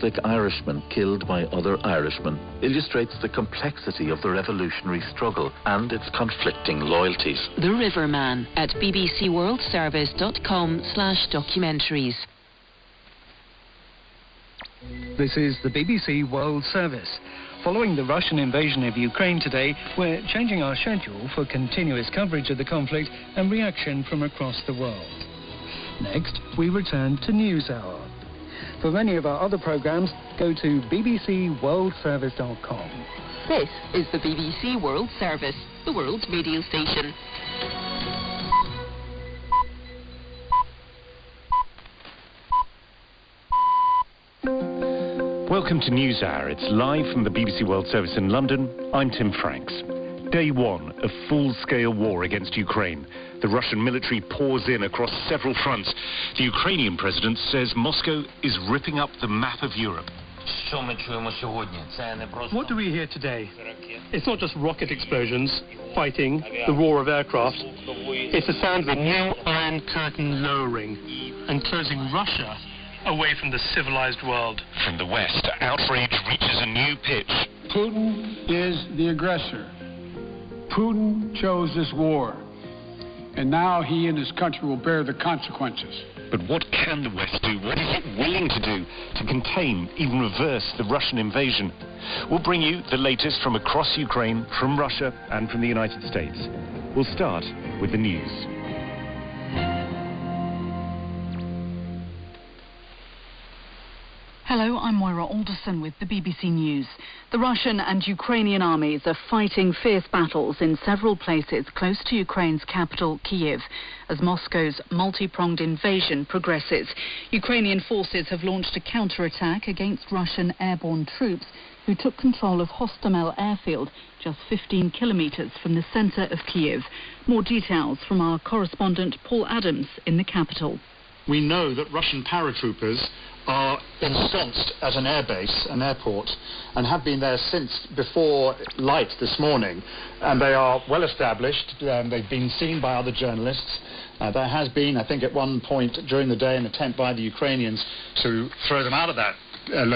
Catholic Irishman killed by other Irishmen illustrates the complexity of the revolutionary struggle and its conflicting loyalties. The Riverman at bbcworldservice.com/documentaries. This is the BBC World Service. Following the Russian invasion of Ukraine today, we're changing our schedule for continuous coverage of the conflict and reaction from across the world. Next, we return to NewsHour. For many of our other programmes, go to bbcworldservice.com. This is the BBC World Service, the world's radio station. Welcome to NewsHour. It's live from the BBC World Service in London. I'm Tim Franks. Day one of full-scale war against Ukraine. The Russian military pours in across several fronts. The Ukrainian president says Moscow is ripping up the map of Europe. What do we hear today? It's not just rocket explosions, fighting, the roar of aircraft. It's the sound of a new Iron Curtain lowering and closing Russia away from the civilized world. From the West, outrage reaches a new pitch. Putin is the aggressor. Putin chose this war, and now he and his country will bear the consequences. But what can the West do? What is it willing to do to contain, even reverse, the Russian invasion? We'll bring you the latest from across Ukraine, from Russia and from the United States. We'll start with the news. Hello, I'm Moira Alderson with the BBC News. The Russian and Ukrainian armies are fighting fierce battles in several places close to Ukraine's capital, Kyiv, as Moscow's multi-pronged invasion progresses. Ukrainian forces have launched a counter-attack against Russian airborne troops who took control of Hostomel airfield, just 15 kilometres from the centre of Kyiv. More details from our correspondent Paul Adams in the capital. We know that Russian paratroopers are ensconced at an airbase, an airport, and have been there since before light this morning. And they are well established. They've been seen by other journalists. There has been, I think, at one point during the day, an attempt by the Ukrainians to throw them out of that location.